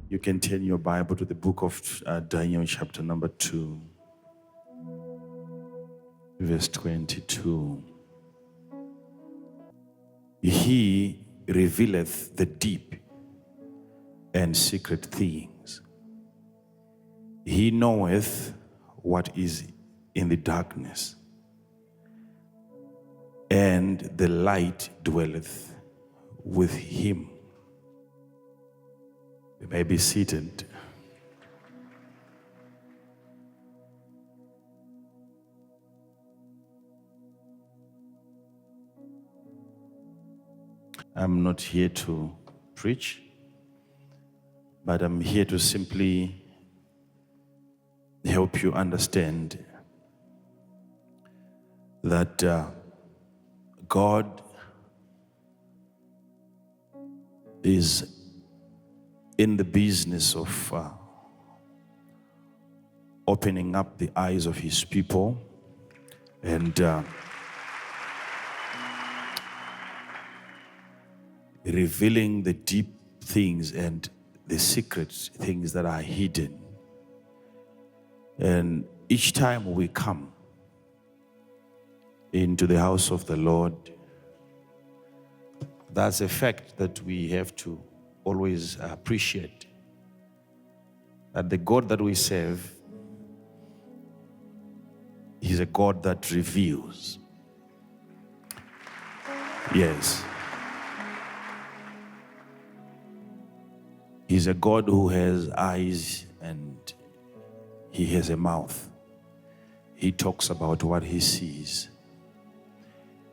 You can turn your Bible to the book of Daniel, chapter number 2, verse 22. He revealeth the deep and secret things. He knoweth what is in the darkness, and the light dwelleth with him. You may be seated. I'm not here to preach, but I'm here to simply help you understand that God is in the business of opening up the eyes of his people and revealing the deep things and the secret things that are hidden. And each time we come into the house of the Lord, that's a fact that we have to always appreciate, that the God that we serve is a God that reveals. Yes. He's a God who has eyes and he has a mouth. He talks about what he sees.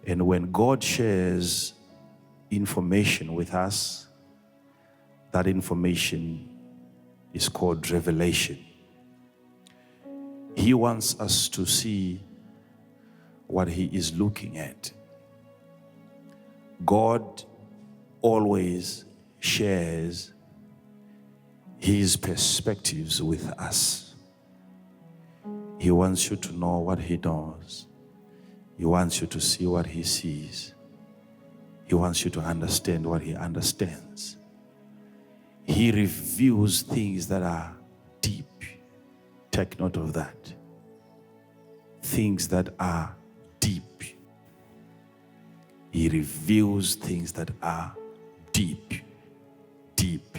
And when God shares information with us, that information is called revelation. He wants us to see what he is looking at. God always shares his perspectives with us. He wants you to know what he knows. He wants you to see what he sees. He wants you to understand what he understands. He reveals things that are deep. Take note of that. Things that are deep. He reveals things that are deep, deep,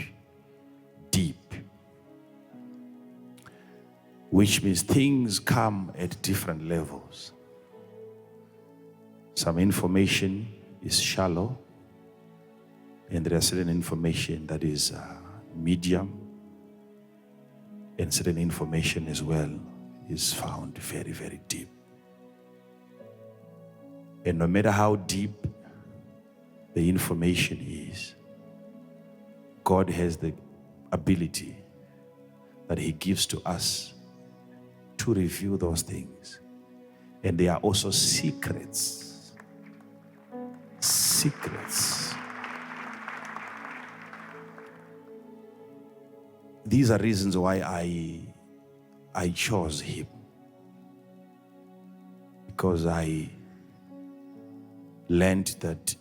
deep. Which means things come at different levels. Some information is shallow, and there is certain information that is medium, and certain information as well is found very, very deep. And no matter how deep the information is, God has the ability that he gives to us to reveal those things. And they are also secrets. Secrets. These are reasons why I chose him. Because I learned that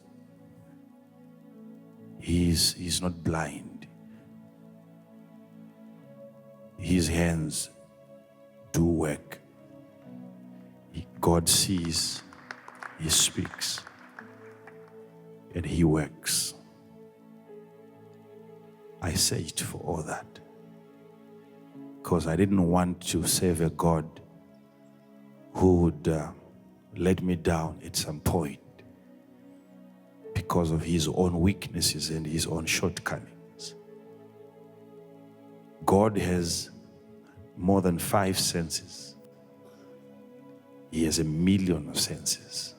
he's not blind. His hands do work. God sees, he speaks, and he works. I say it for all that, because I didn't want to serve a God who would let me down at some point because of his own weaknesses and his own shortcomings. God has more than 5 senses. He has 1 million of senses.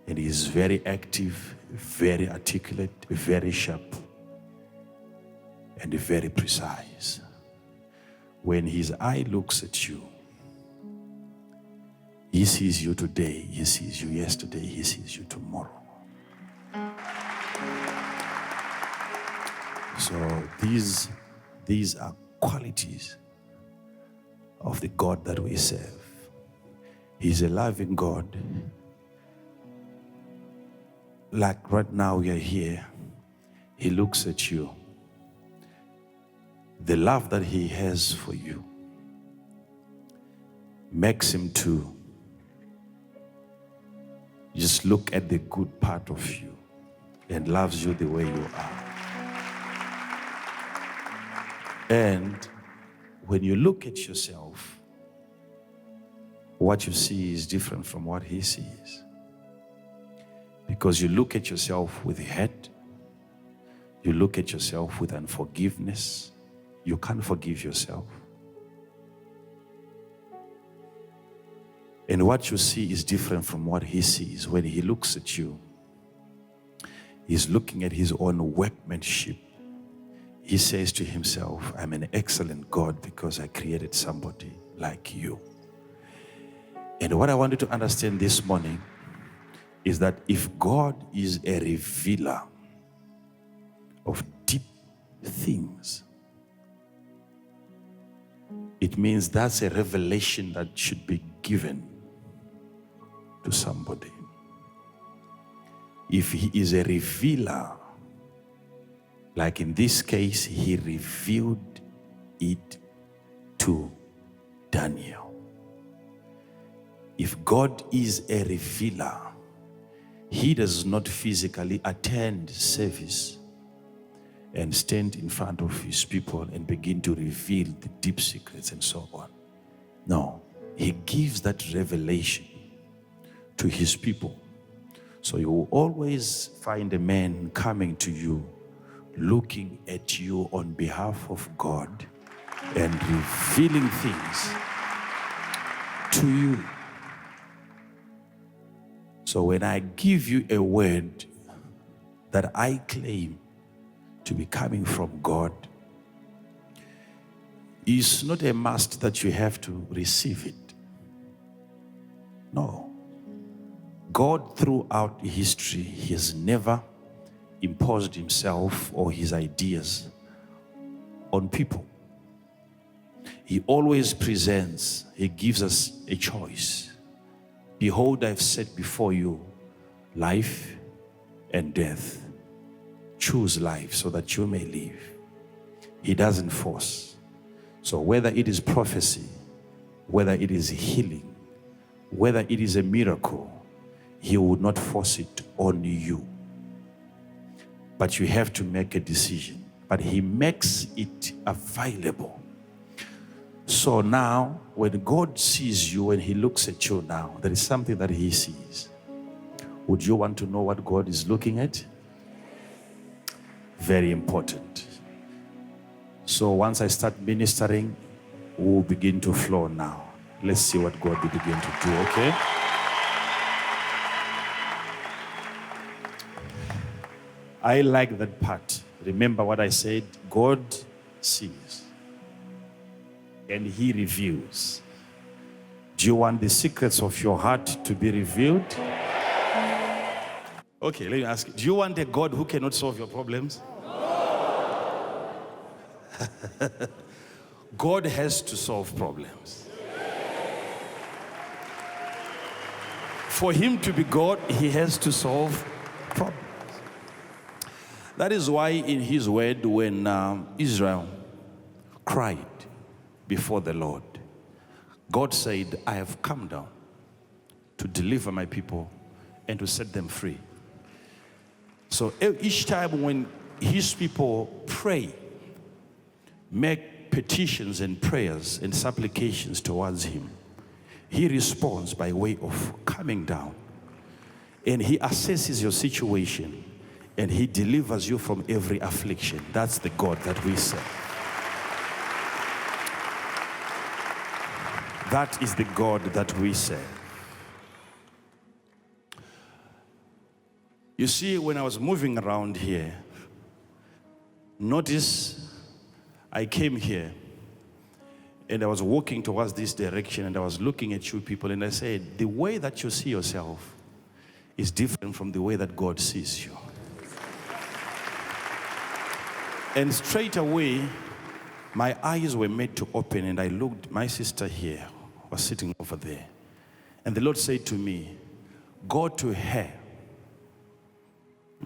And he is very active, very articulate, very sharp, and very precise. When his eye looks at you, he sees you today, he sees you yesterday, he sees you tomorrow. So these are qualities of the God that we serve. He's a loving God. Like right now we are here, he looks at you the love that he has for you makes him to just look at the good part of you and loves you the way you are. And when you look at yourself, what you see is different from what he sees. Because you look at yourself with hate, you look at yourself with unforgiveness, you can't forgive yourself. And what you see is different from what he sees. When he looks at you, he's looking at his own workmanship. He says to himself, I'm an excellent God because I created somebody like you. And what I want you to understand this morning is that if God is a revealer of deep things, it means that's a revelation that should be given to somebody. If he is a revealer, like in this case, he revealed it to Daniel. If God is a revealer, he does not physically attend service and stand in front of his people and begin to reveal the deep secrets and so on. No, he gives that revelation to his people. So you will always find a man coming to you, looking at you on behalf of God and revealing things to you. So when I give you a word that I claim to be coming from God, it's not a must that you have to receive it. No. God throughout history, he has never imposed himself or his ideas on people. He always presents, he gives us a choice. Behold, I've set before you life and death. Choose life so that you may live. He doesn't force. So whether it is prophecy, whether it is healing, whether it is a miracle, he would not force it on you. But you have to make a decision. But he makes it available. So now, when God sees you, when he looks at you now, there is something that he sees. Would you want to know what God is looking at? Very important. So once I start ministering, we'll begin to flow now. Let's see what God will begin to do, okay? I like that part. Remember what I said? God sees and he reveals. Do you want the secrets of your heart to be revealed? Okay, let me ask you. Do you want a God who cannot solve your problems? God has to solve problems. For him to be God, he has to solve problems. That is why in his word, when Israel cried before the Lord, God said, I have come down to deliver my people and to set them free. So each time when his people pray, make petitions and prayers and supplications towards him, he responds by way of coming down. And he assesses your situation and he delivers you from every affliction. That's the God that we serve. That is the God that we serve. You see, when I was moving around here, notice I came here and I was walking towards this direction and I was looking at you people and I said, the way that you see yourself is different from the way that God sees you. And straight away, my eyes were made to open and I looked, my sister here was sitting over there. And the Lord said to me, go to her.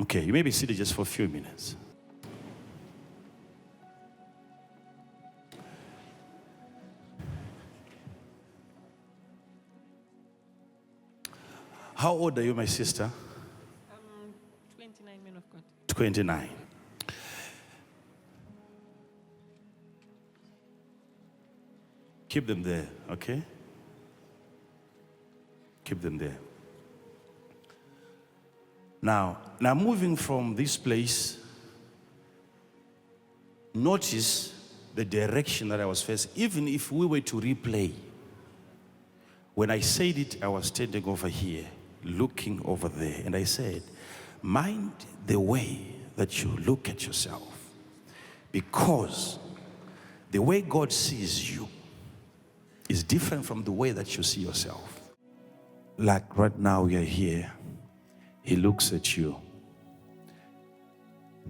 Okay, you may be seated just for a few minutes. How old are you, my sister? 29, men of God. 29. Keep them there, okay? Keep them there. Now moving from this place, notice the direction that I was facing. Even if we were to replay, when I said it, I was standing over here, looking over there, and I said, mind the way that you look at yourself, because the way God sees you is different from the way that you see yourself. Like right now we are here, He looks at you.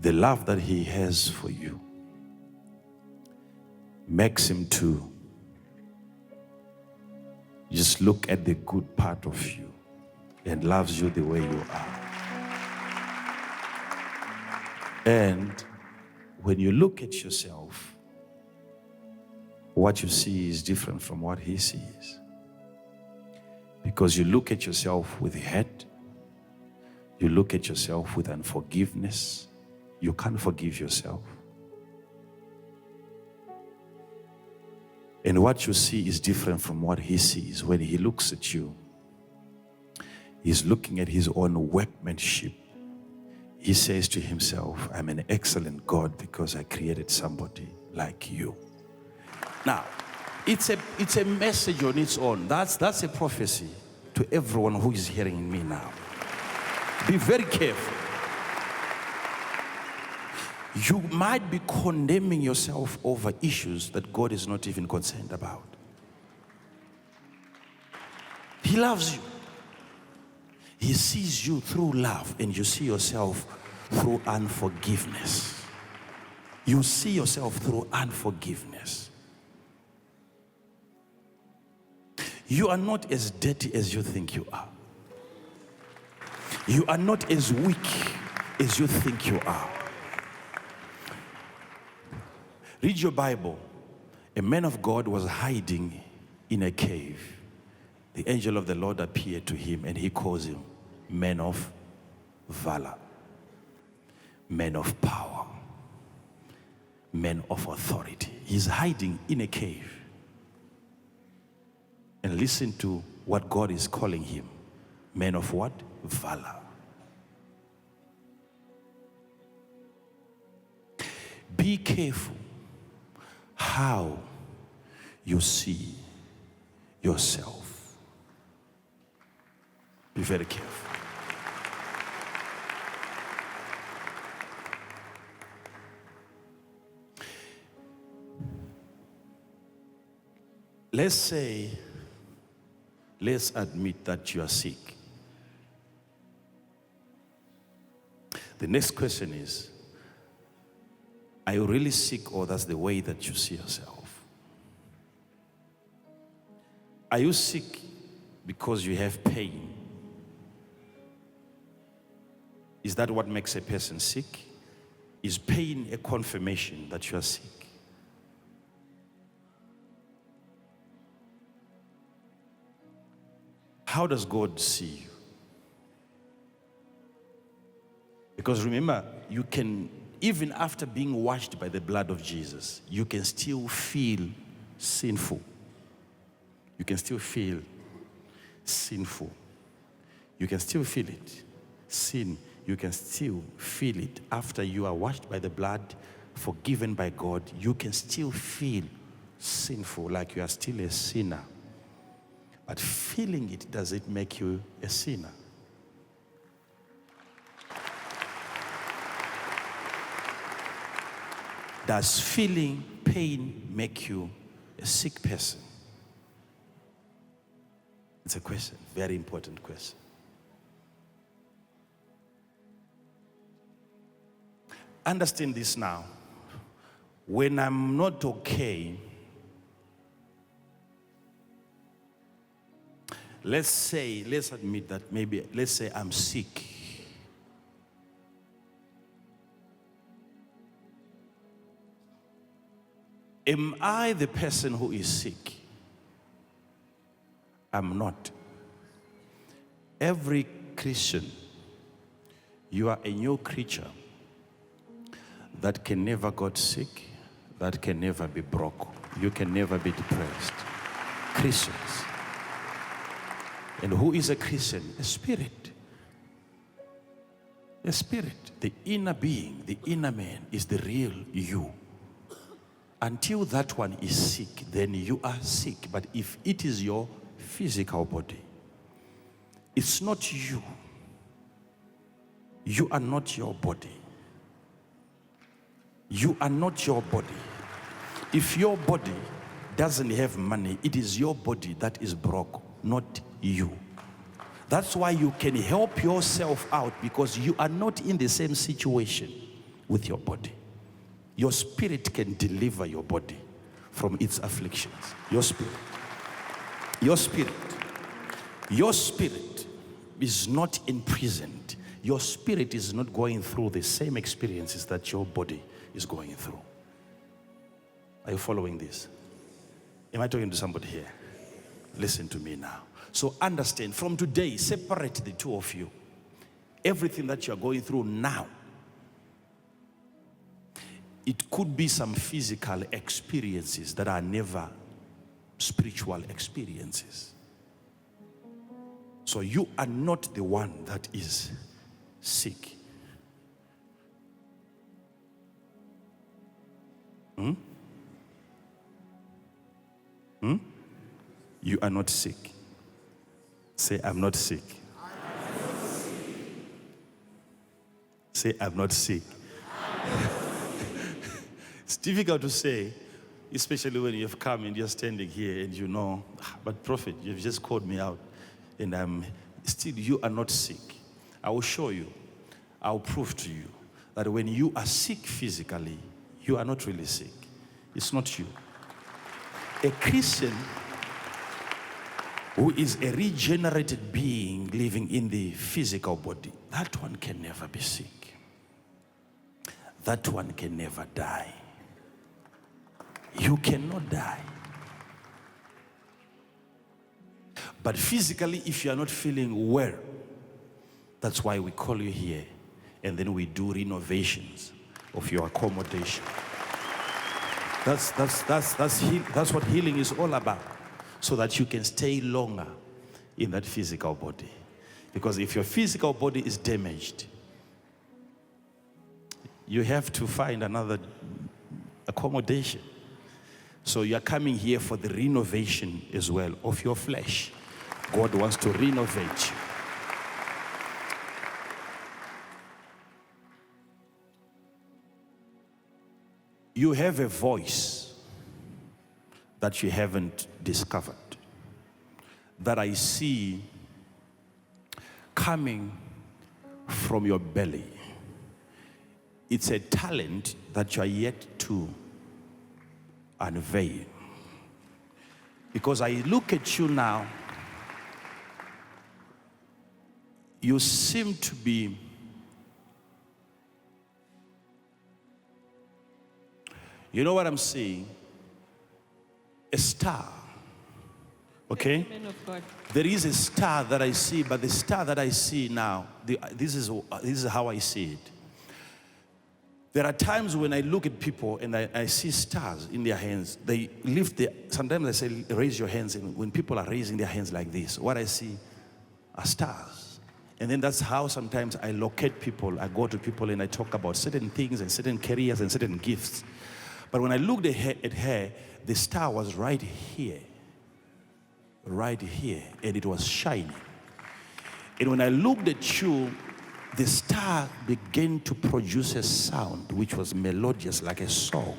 The love that He has for you makes Him to just look at the good part of you and loves you the way you are. And when you look at yourself, what you see is different from what He sees. Because you look at yourself with hate, you look at yourself with unforgiveness, you can't forgive yourself. And what you see is different from what He sees. When He looks at you, He's looking at His own workmanship. He says to Himself, I'm an excellent God because I created somebody like you. Now, it's a message on its own. That's a prophecy to everyone who is hearing me now. Be very careful. You might be condemning yourself over issues that God is not even concerned about. He loves you. He sees you through love, and you see yourself through unforgiveness. You see yourself through unforgiveness. You are not as dirty as you think you are. You are not as weak as you think you are. Read your Bible. A man of God was hiding in a cave. The angel of the Lord appeared to him, and he calls him man of valor, man of power, man of authority. He's hiding in a cave. And listen to what God is calling him. Man of what? Valor. Be careful how you see yourself. Be very careful. Let's admit that you are sick. The next question is, are you really sick, or that's the way that you see yourself? Are you sick because you have pain? Is that what makes a person sick? Is pain a confirmation that you are sick? How does God see you? Because remember, you can, even after being washed by the blood of Jesus, you can still feel sinful. You can still feel sinful. You can still feel it. Sin, you can still feel it. After you are washed by the blood, forgiven by God, you can still feel sinful, like you are still a sinner. But feeling it, does it make you a sinner? Does feeling pain make you a sick person? It's a question, very important question. Understand this now. When I'm not okay, let's admit that maybe, let's say I'm sick. Am I the person who is sick? I'm not. every Christian, you are a new creature that can never get sick, that can never be broke. You can never be depressed. Christians. And who is a Christian? A spirit. A spirit. The inner being, the inner man is the real you. Until that one is sick, then you are sick. But if it is your physical body, it's not you. You are not your body. You are not your body. If your body doesn't have money, it is your body that is broke, not you. That's why you can help yourself out, because you are not in the same situation with your body. Your spirit can deliver your body from its afflictions. Your spirit. Your spirit. Your spirit is not imprisoned. Your spirit is not going through the same experiences that your body is going through. Are you following this? Am I talking to somebody here? Listen to me now. So understand, from today, separate the two of you. Everything that you're going through now, it could be some physical experiences that are never spiritual experiences. So you are not the one that is sick. You are not sick. Say, I'm not sick. Say, I'm not sick. It's difficult to say, especially when you've come and you're standing here and you know, but prophet, you've just called me out and I'm still, you are not sick. I will show you, I'll prove to you that when you are sick physically, you are not really sick. It's not you. A Christian who is a regenerated being living in the physical body, that one can never be sick. That one can never die. You cannot die. But physically, if you are not feeling well, that's why we call you here, and then we do renovations of your accommodation. That's what healing is all about, so that you can stay longer in that physical body. Because if your physical body is damaged, you have to find another accommodation. So you're coming here for the renovation as well of your flesh. God wants to renovate you. You have a voice that you haven't discovered, that I see coming from your belly. It's a talent that you are yet to unveil. Because I look at you now, you seem to be you know what I'm saying? A star. Okay? There is a star that I see, but the star that I see now, this is how I see it. There are times when I look at people and I see stars in their hands. They lift sometimes I say, raise your hands. And when people are raising their hands like this, what I see are stars. And then that's how sometimes I locate people. I go to people and I talk about certain things and certain careers and certain gifts. But when I looked at her, the star was right here, and it was shining. And when I looked at you, the star began to produce a sound which was melodious, like a song.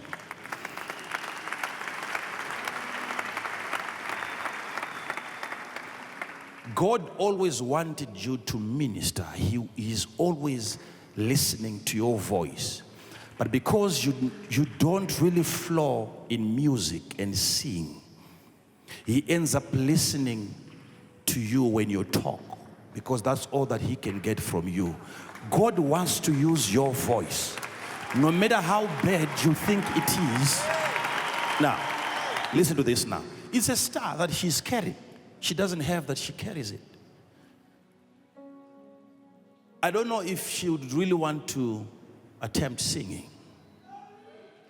God always wanted you to minister. He is always listening to your voice. But because you don't really flow in music and sing, he ends up listening to you when you talk, because that's all that he can get from you. God wants to use your voice, no matter how bad you think it is. Now, listen to this now. It's a star that she's carrying. She doesn't have that, she carries it. I don't know if she would really want to attempt singing.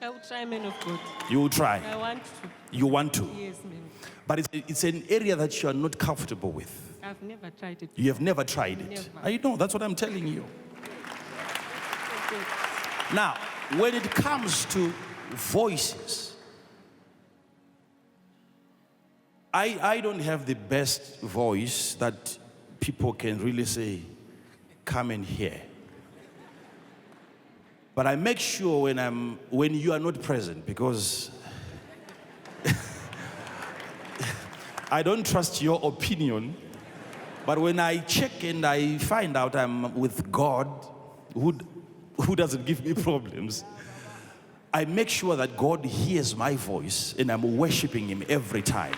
I will try, man of God. You will try. I want to. You want to. Yes, man. But it's an area that you are not comfortable with. I've never tried it. You have never tried it. Never. I know, that's what I'm telling you. Okay. Now, when it comes to voices, I don't have the best voice that people can really say, come and hear. But I make sure when you are not present, because I don't trust your opinion. But when I check and I find out I'm with God, who doesn't give me problems, I make sure that God hears my voice and I'm worshiping Him every time.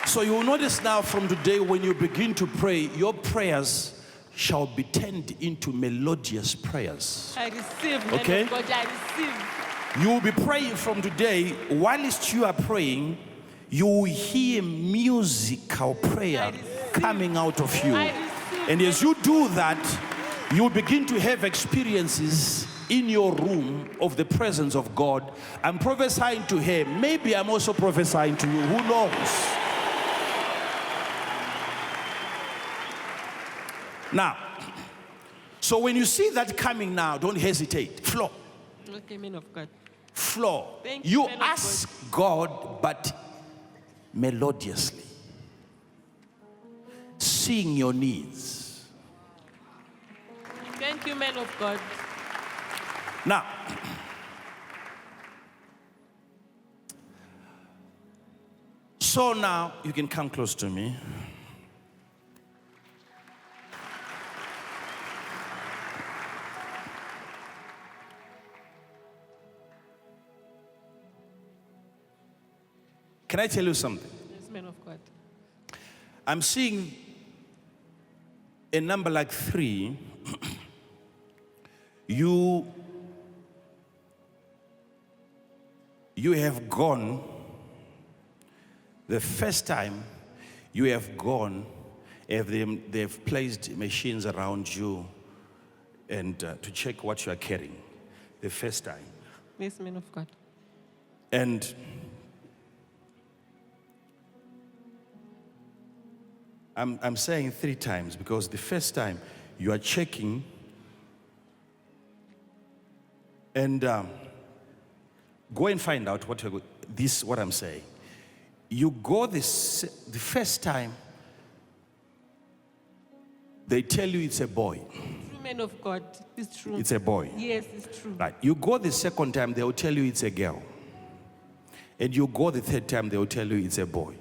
So you will notice now from today, when you begin to pray, your prayers shall be turned into melodious prayers. I receive, man Okay? of God, I receive. You will be praying from today. Whilst you are praying, you will hear musical prayer coming out of you. And as you do that, you will begin to have experiences in your room of the presence of God. I'm prophesying to her. Maybe I'm also prophesying to you. Who knows? Now, so when you see that coming now, don't hesitate. Flow. Okay, man of God. Flow. Thank You you, man of ask God, but melodiously. Sing your needs. Thank you, man of God. Now, so now you can come close to me. Can I tell you something? Yes, man of God. I'm seeing a number like 3. You have gone, the first time you have gone, they've placed machines around you and to check what you are carrying, the first time. Yes, man of God. And I'm saying 3 times because the first time you are checking and go and find out what I'm saying. You go the first time, they tell you it's a boy. True, man of God. It's true. It's a boy. Yes, it's true. Right. You go the second time, they will tell you it's a girl. And you go the third time, they will tell you it's a boy.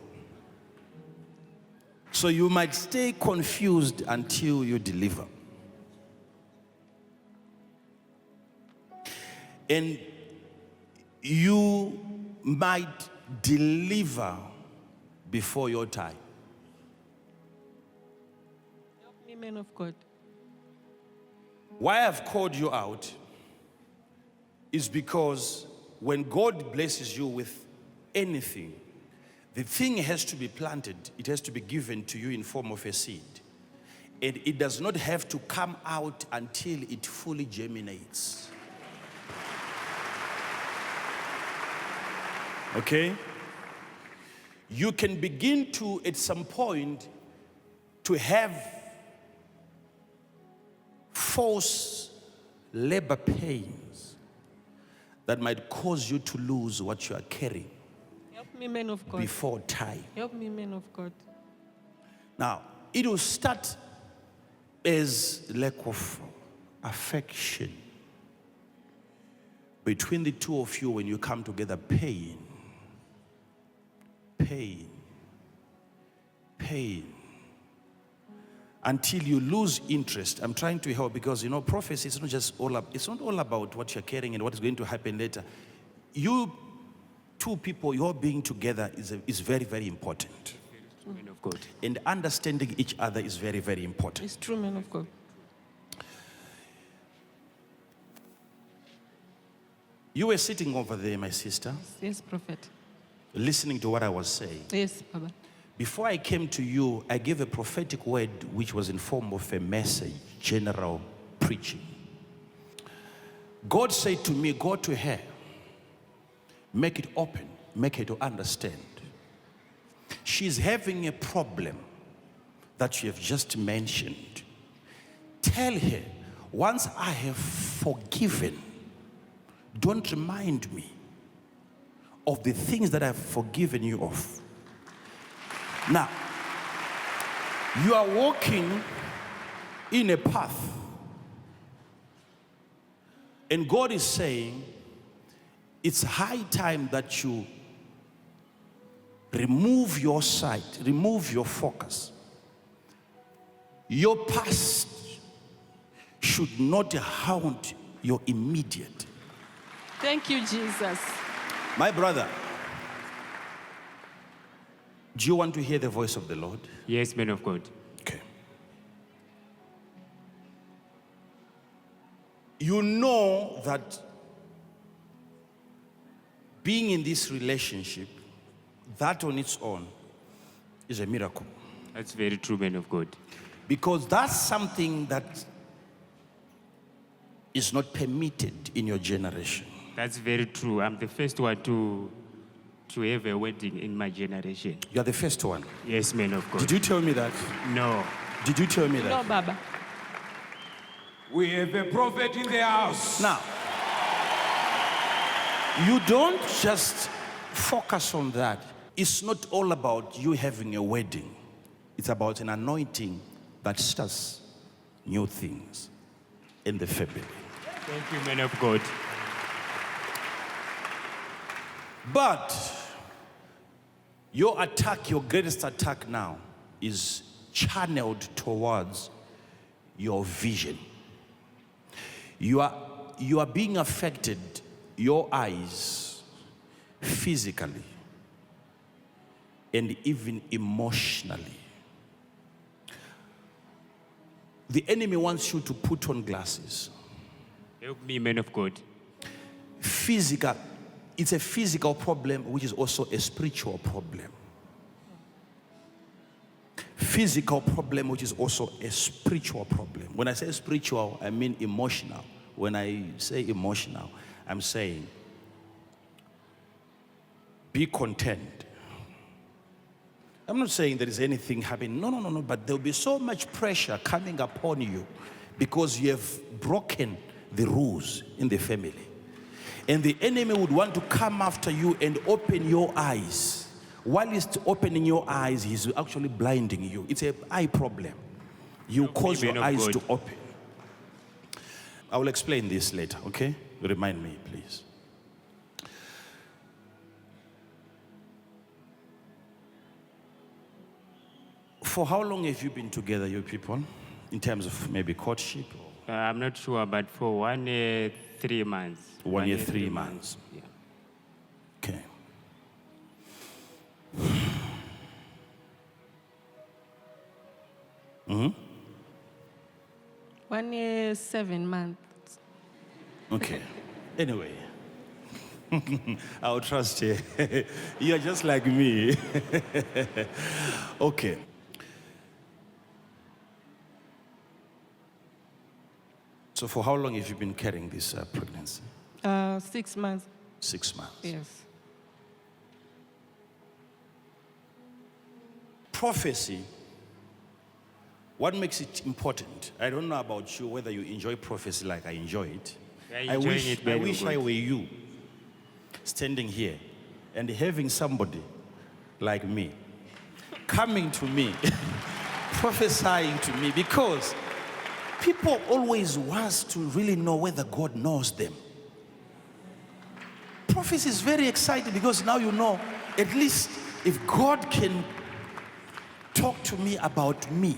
So you might stay confused until you deliver. And you might deliver before your time. Help me, man of God. Why I've called you out is because when God blesses you with anything, the thing has to be planted. It has to be given to you in form of a seed. And it does not have to come out until it fully germinates. Okay? You can begin to, at some point, to have false labor pains that might cause you to lose what you are carrying. Help me, man of God. Before time. Help me, man of God. Now, it will start as lack of affection between the two of you when you come together. Pain. Until you lose interest. I'm trying to help because, prophecy is not just it's not all about what you're carrying and what is going to happen later. You two people, your being together is very, very important. Man of God. And understanding each other is very, very important. It's true, man of God. You were sitting over there, my sister, Yes, prophet. listening to what I was saying. Yes, Baba. Before I came to you, I gave a prophetic word which was in form of a message, general preaching. God said to me, go to her, make it open, make her to understand. She's having a problem that you have just mentioned. Tell her, once I have forgiven, don't remind me of the things that I've forgiven you of. Now, you are walking in a path, and God is saying, it's high time that you remove your sight, remove your focus. Your past should not haunt your immediate. Thank you, Jesus. My brother, do you want to hear the voice of the Lord? Yes, man of God. Okay. You know that being in this relationship, that on its own is a miracle. That's very true, man of God. Because that's something that is not permitted in your generation. That's very true. I'm the first one to have a wedding in my generation. You are the first one. Yes, man of God. Did you tell me that? No. Did you tell me that? No, Baba. We have a prophet in the house. Now, you don't just focus on that. It's not all about you having a wedding. It's about an anointing that starts new things in the family. Thank you, man of God. But your attack, your greatest attack now, is channeled towards your vision. You are being affected, your eyes, physically and even emotionally. The enemy wants you to put on glasses. Help me, man of God. Physical, it's a physical problem, which is also a spiritual problem. Physical problem, which is also a spiritual problem. When I say spiritual, I mean emotional. When I say emotional, I'm saying be content. I'm not saying there is anything happening. No. But there will be so much pressure coming upon you because you have broken the rules in the family. And the enemy would want to come after you and open your eyes. While he's opening your eyes, he's actually blinding you. It's an eye problem. You cause your eyes to open. I will explain this later, okay? Remind me, please. For how long have you been together, you people? In terms of maybe courtship? I'm not sure, but for 1 year, 3 months. 1 year, 3 months. Yeah. Okay. Mm-hmm. 1 year, 7 months. Okay. Anyway, I'll trust you. You're just like me. Okay. So for how long have you been carrying this pregnancy? 6 months. 6 months. Yes. Prophecy, what makes it important? I don't know about you, whether you enjoy prophecy like I enjoy it. I wish I were you, standing here and having somebody like me coming to me, prophesying to me, because people always want to really know whether God knows them. Prophecy is very exciting because now you know, at least if God can talk to me about me,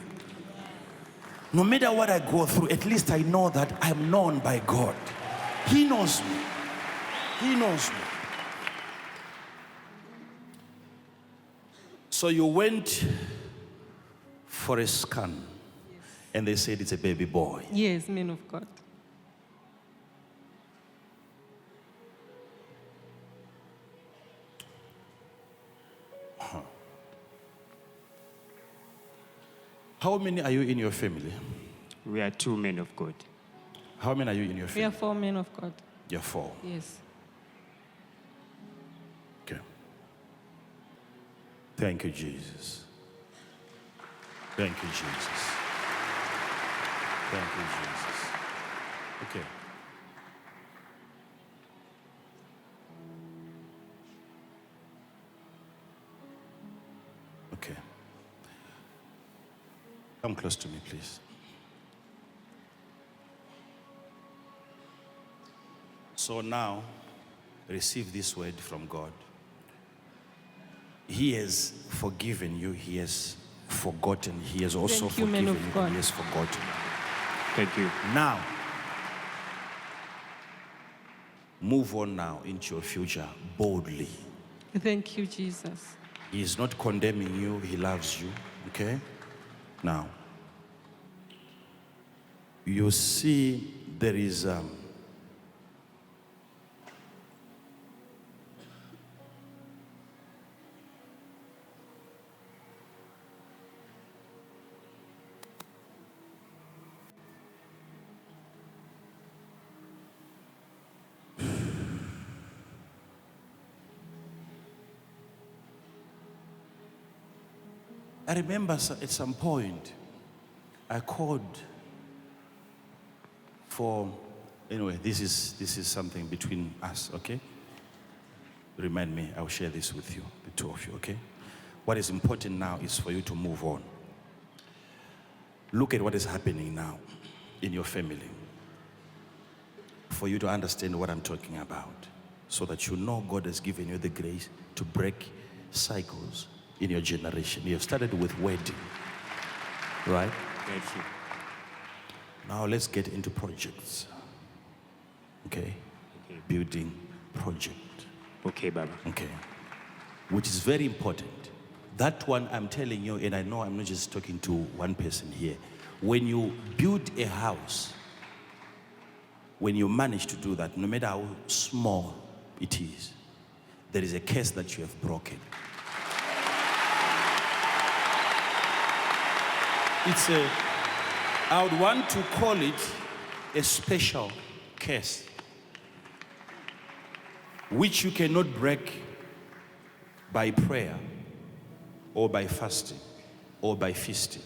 no matter what I go through, at least I know that I'm known by God. He knows me. He knows me. So you went for a scan, and they said it's a baby boy. Yes, man of God. How many are you in your family? We are 2 men of God. How many are you in your We are family? 4 men of God. You're 4. Yes. Okay. Thank you, Jesus. Thank you, Jesus. Thank you, Jesus. Okay. Okay. Come close to me, please. So now, receive this word from God. He has forgiven you. He has forgotten. He has also Thank you, man forgiven of you. God. And he has forgotten. Thank you. Now, move on now into your future boldly. Thank you, Jesus. He is not condemning you. He loves you. Okay? Now, you see there is I remember at some point I called for, anyway, this is something between us, okay? Remind me, I'll share this with you, the two of you, okay? What is important now is for you to move on. Look at what is happening now in your family, for you to understand what I'm talking about, so that you know God has given you the grace to break cycles in your generation. You have started with wedding, right? Very true. Now let's get into projects, okay? Okay. Building project. Okay, Baba. Okay. Which is very important. That one I'm telling you, and I know I'm not just talking to one person here. When you build a house, when you manage to do that, no matter how small it is, there is a curse that you have broken. I would want to call it a special curse, which you cannot break by prayer or by fasting or by feasting.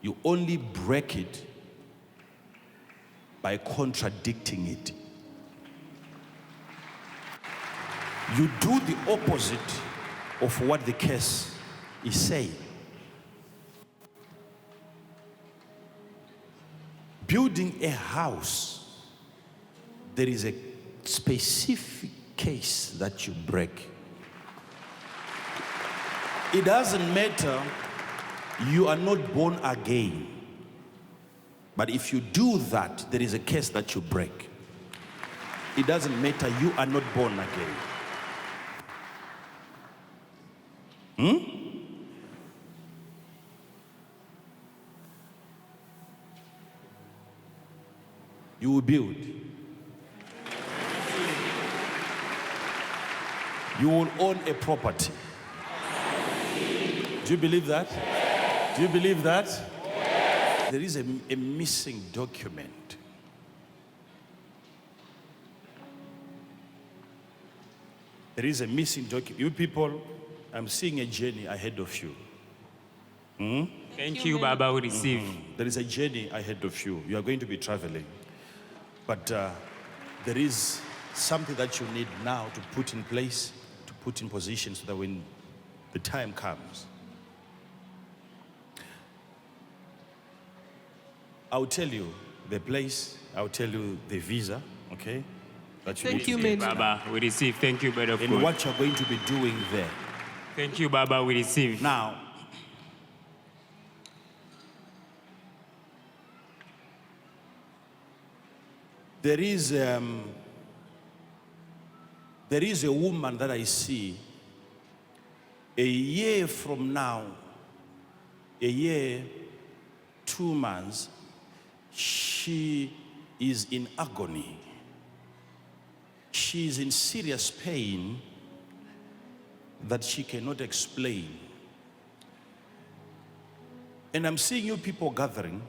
You only break it by contradicting it. You do the opposite of what the curse is saying. Building a house, there is a specific case that you break. It doesn't matter, you are not born again. But if you do that, there is a case that you break. It doesn't matter, you are not born again. You will build. You will own a property. Do you believe that? Do you believe that? There is a missing document. There is a missing document. You people, I'm seeing a journey ahead of you. Thank you, Baba. We receive. There is a journey ahead of you. You are going to be traveling. But there is something that you need now to put in place, to put in position, so that when the time comes, I'll tell you the place, I'll tell you the visa, okay? That Thank you, need to man. get Baba, we receive. Thank you, brother of and God. what you're going to be doing there. Thank you, Baba. We receive. Now, there is a woman that I see a year from now, a year, 2 months, she is in agony. She is in serious pain that she cannot explain. And I'm seeing you people gathering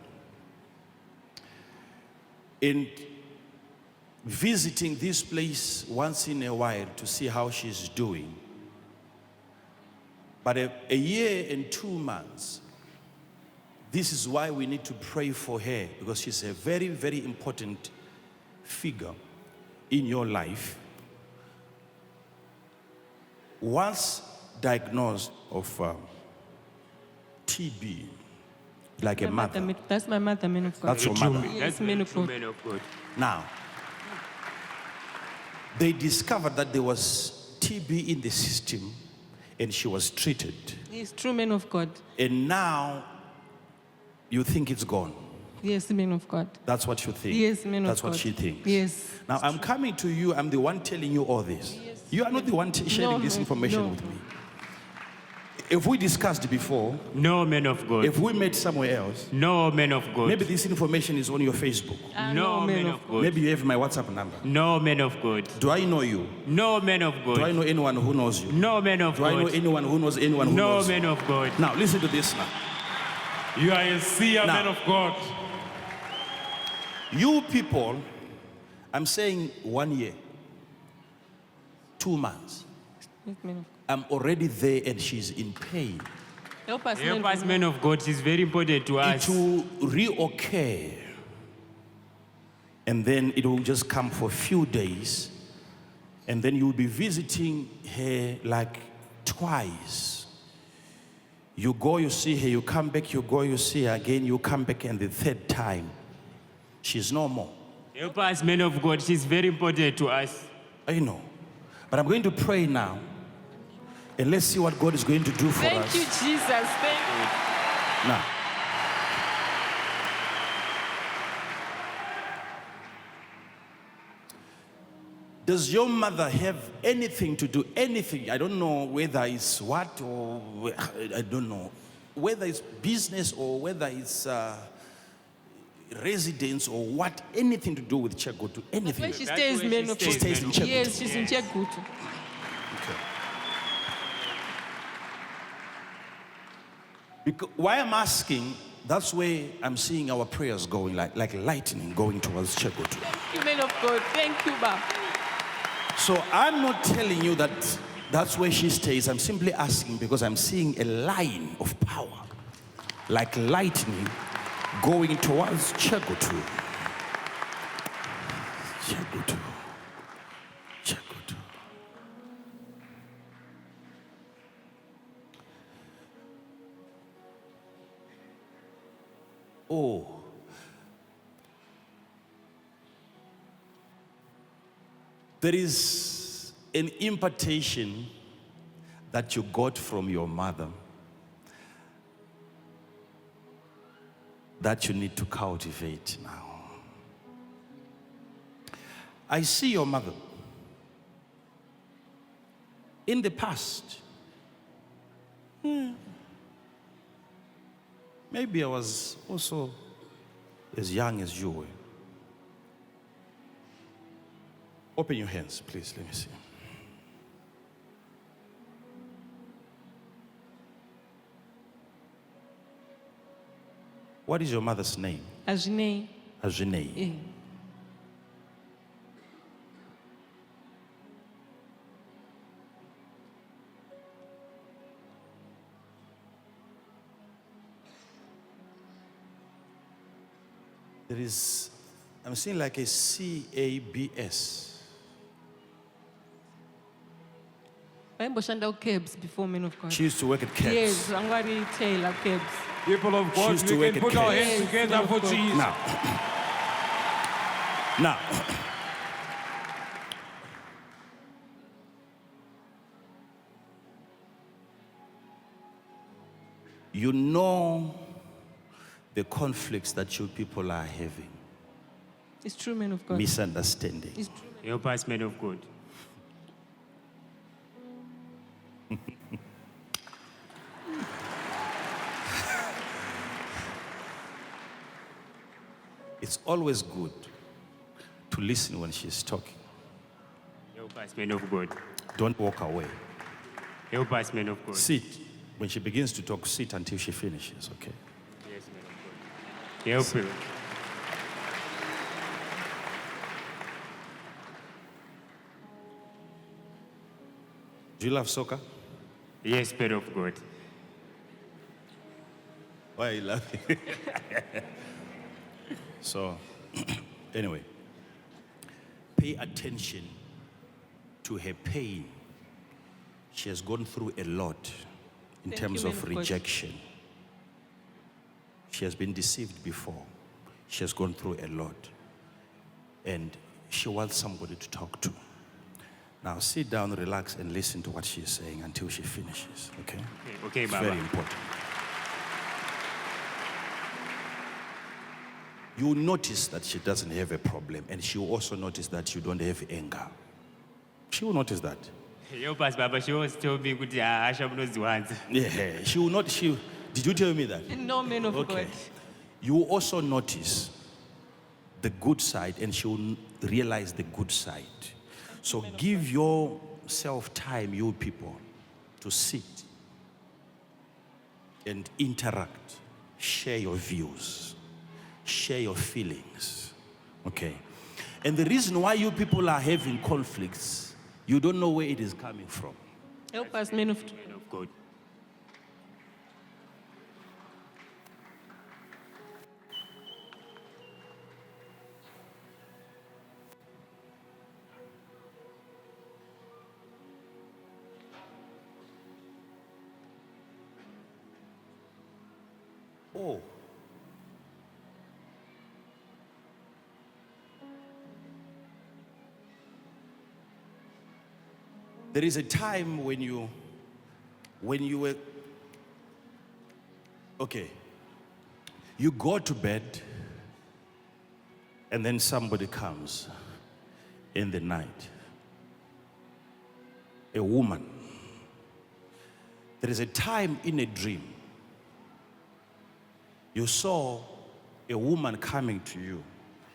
and visiting this place once in a while to see how she's doing. But a year and 2 months, this is why we need to pray for her, because she's a very, very important figure in your life. Once diagnosed of TB, like a mother. That's my mother, man of God. That's your mother. Yes, That's man of true, God. man of God. Now, they discovered that there was TB in the system and she was treated. Yes, true, man of God. And now you think it's gone. Yes, man of God. That's what you think. Yes, man of That's God. what she thinks. Yes. Now I'm coming to you. I'm the one telling you all this. You are not the one sharing No, this information no. with me. If we discussed before, No, man of God. if we met somewhere else, No, man of God. maybe this information is on your Facebook. No, man of God. Maybe you have my WhatsApp number. No, man of God. Do I know you? No, man of Do I God. know anyone who knows you? No, man of Do I know God. anyone who knows anyone who No, knows you? man of God. Now listen to this now. You are a seer, Now. man of God. You people, I'm saying 1 year, 2 months. Yes, man of God. I'm already there and she's in pain. Help us, Help man us, of man of God. It's very important to It us. will reoccur. And then it will just come for a few days. And then you'll be visiting her like twice. You go, you see her, you come back, you go, you see her again, you come back, and the third time, she's no more. Help us, man of God. It's very important to us. I know. But I'm going to pray now. And let's see what God is going to do for Thank us. you, Jesus. Thank you. Now. Does your mother have anything to do, anything? I don't know whether it's what or I don't know. Whether it's business or whether it's residence or what, anything to do with Chegutu, anything. Where she That's stays, where man she of stays, God. man of God. Yes, she's in Chegutu. Okay. Why I'm asking, that's where I'm seeing our prayers going, like lightning going towards Chegutu. Thank you, man of God. Thank you, Baba. So I'm not telling you that that's where she stays. I'm simply asking because I'm seeing a line of power, like lightning, going towards Chegutu. Chegutu. Chegutu. Oh. There is an impartation that you got from your mother that you need to cultivate now. I see your mother. In the past, maybe I was also as young as you were. Open your hands, please. Let me see. What is your mother's name? Ajine. Ajine. Yeah. There is, I'm seeing like a CABS. Wayemboshanda cabs before, man of God. She used to work at CABS. Yes, I'm going to tell cabs. People of She God, used to we work can at put our Cape. hands together for Jesus. Now, you know the conflicts that you people are having, It's true, man of God. misunderstanding. It's true. Help us, man of God. It's always good to listen when she's talking. Help us, man of God. Don't walk away. Help us, man of God. Sit. When she begins to talk, sit until she finishes, okay? Help you. Do you love soccer? Yes, Spirit of God. Why are you laughing? So, anyway, pay attention to her pain. She has gone through a lot in Thank terms you, of man of God. rejection. She has been deceived before. She has gone through a lot. And she wants somebody to talk to. Now sit down, relax, and listen to what she is saying until she finishes, okay? Okay, It's Baba. very important. You will notice that she doesn't have a problem, and she will also notice that you don't have anger. She will notice that. Help us, Baba. She always told me, "Good, I shall not want." Yeah, she will not. Did you tell me that? No, man of Okay. God. You will also notice the good side, and she will realize the good side. So give yourself time, you people, to sit and interact, share your views, share your feelings, okay? And the reason why you people are having conflicts, you don't know where it is coming from. Help us, man of Man of God. Oh. There is a time when you were, okay, you go to bed and then somebody comes in the night. A woman. There is a time in a dream you saw a woman coming to you.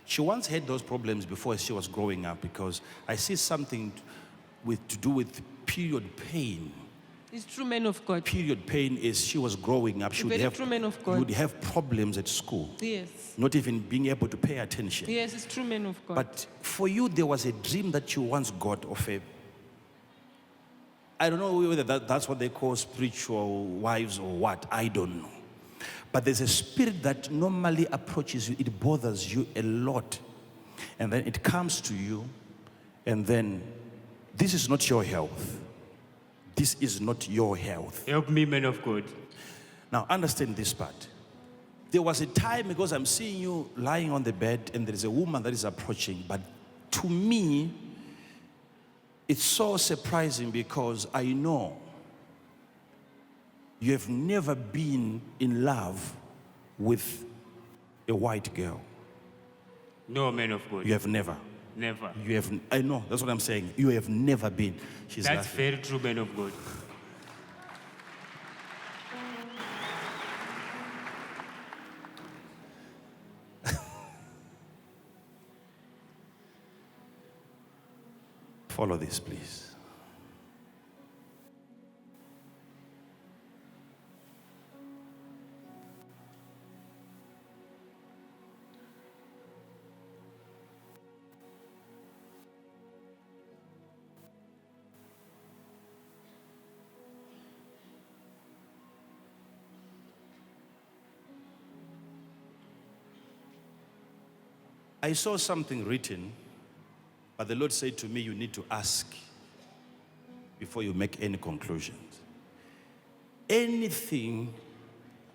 She once had those problems before she was growing up, because I see something to do with period pain. It's true, man of God. Period pain is she was growing up. She would Very have, true, man of God. you would have problems at school. Yes. Not even being able to pay attention. Yes, it's true, man of God. But for you, there was a dream that you once got of a, I don't know whether that's what they call spiritual wives or what, I don't know. But there's a spirit that normally approaches you, it bothers you a lot. And then it comes to you, and then this is not your health. This is not your health. Help me, man of God. Now understand this part. There was a time, because I'm seeing you lying on the bed and there is a woman that is approaching, but to me, it's so surprising because I know you have never been in love with a white girl. No, man of God. You have never. Never. You have, I know, that's what I'm saying. You have never been. She's That's laughing. very true, man of God. Follow this, please. I saw something written, but the Lord said to me, you need to ask before you make any conclusions. Anything,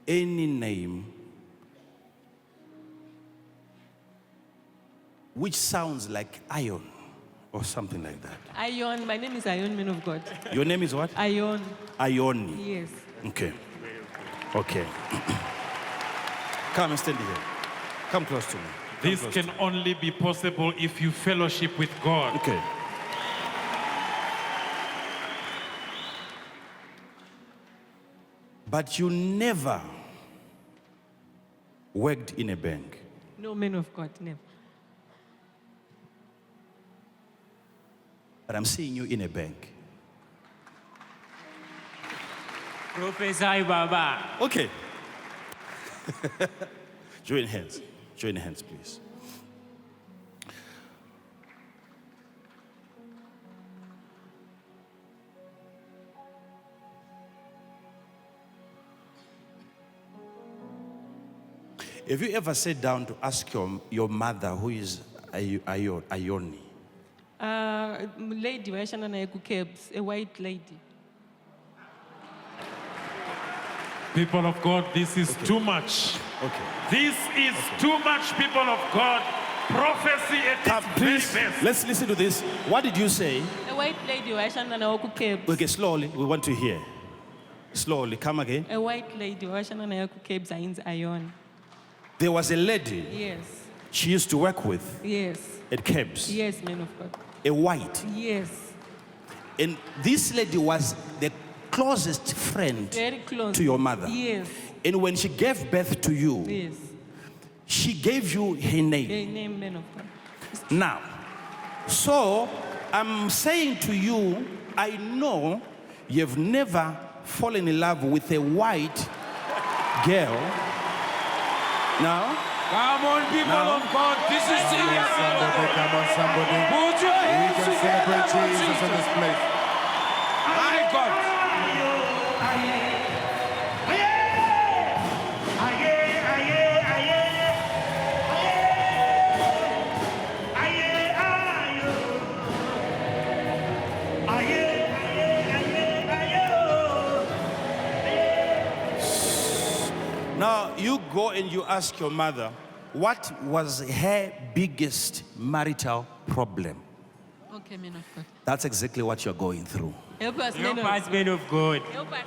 any name, which sounds like iron or something like that. Ion. My name is Ion, man of God. Your name is what? Ion. Ioni. Yes. Okay. Okay. Come and stand here. Come close to me. Come This close can to me. only be possible if you fellowship with God. Okay. But you never worked in a bank. No, man of God. Never. But I'm seeing you in a bank. Prophesy, Baba. Okay. Join hands. Join hands, please. Have you ever sat down to ask your mother, who is Ayoni? Lady wayeshana naye ku-cabs, a white lady. People of God, this is too much. Okay. This is too much, people of God. Prophecy at Come, its very please, best. let's listen to this. What did you say? A white lady wayeshana naye ku-cabs. Okay, slowly. We want to hear. Slowly. Come again. A white lady wayeshana naye ku-cabs ayinzi Ayon. There was a lady Yes. she used to work with Yes. at Cabs. Yes, man of God. A white. Yes. And this lady was the closest friend Very close. to your mother. Yes. And when she gave birth to you, Yes. she gave you her name. Her name, man of God. Now, so I'm saying to you, I know you've never fallen in love with a white girl. Now, Come on, people of God, this is serious. Come on, somebody. Put your We hands can together celebrate for Jesus in this place. My God. now you go and you ask your mother, what was her biggest marital problem? Okay, man of God. That's exactly what you're going through. Help us, Help man of us, men of God. Help us.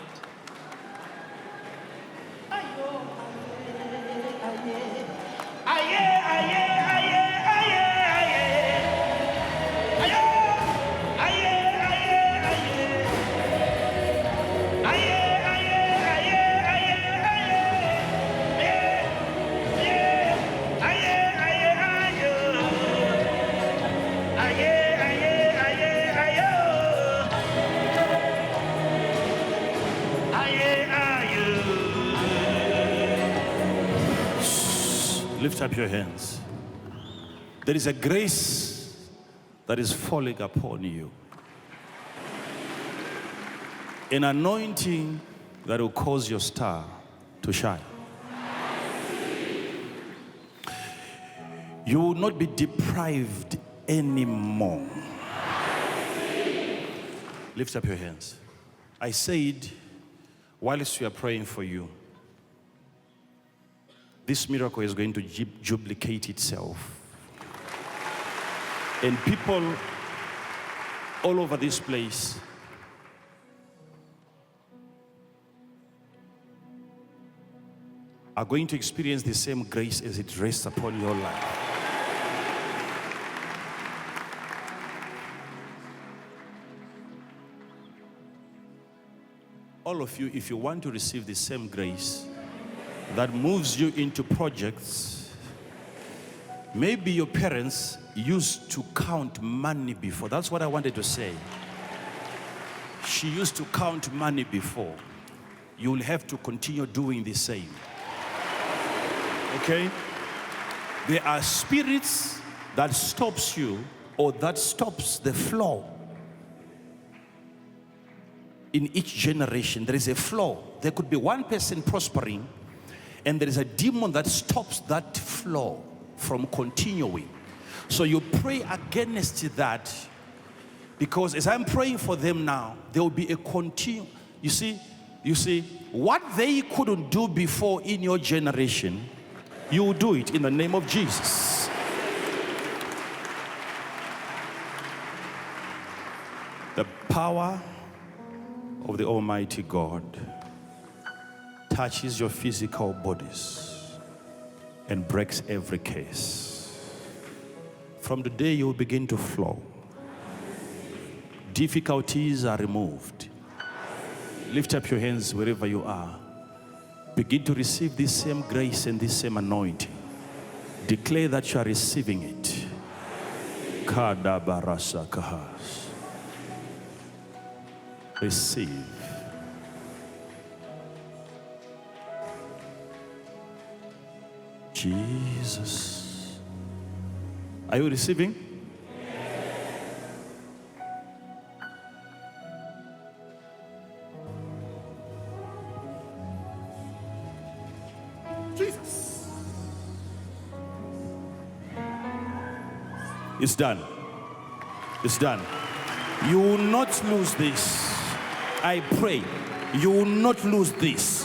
Lift up your hands. There is a grace that is falling upon you. An anointing that will cause your star to shine. You will not be deprived anymore. Lift up your hands. I said, whilst we are praying for you, this miracle is going to duplicate itself. And people all over this place are going to experience the same grace as it rests upon your life. All of you, if you want to receive the same grace that moves you into projects, maybe your parents used to count money before. That's what I wanted to say. She used to count money before. You will have to continue doing the same. Okay? There are spirits that stops you or that stops the flow. In each generation, there is a flow. There could be one person prospering, and there is a demon that stops that flow from continuing. So you pray against that, because as I'm praying for them now, there will be a continue. You see, what they couldn't do before in your generation, you will do it in the name of Jesus. The power of the Almighty God touches your physical bodies and breaks every case. From today, you will begin to flow. Difficulties are removed. Lift up your hands wherever you are. Begin to receive this same grace and this same anointing. Declare that you are receiving it. Kadabarasakahas. Receive. Jesus. Are you receiving? Jesus. It's done. It's done. You will not lose this. I pray you will not lose this.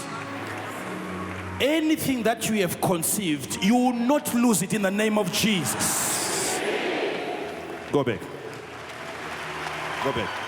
Anything that you have conceived, you will not lose it in the name of Jesus. Go back. Go back.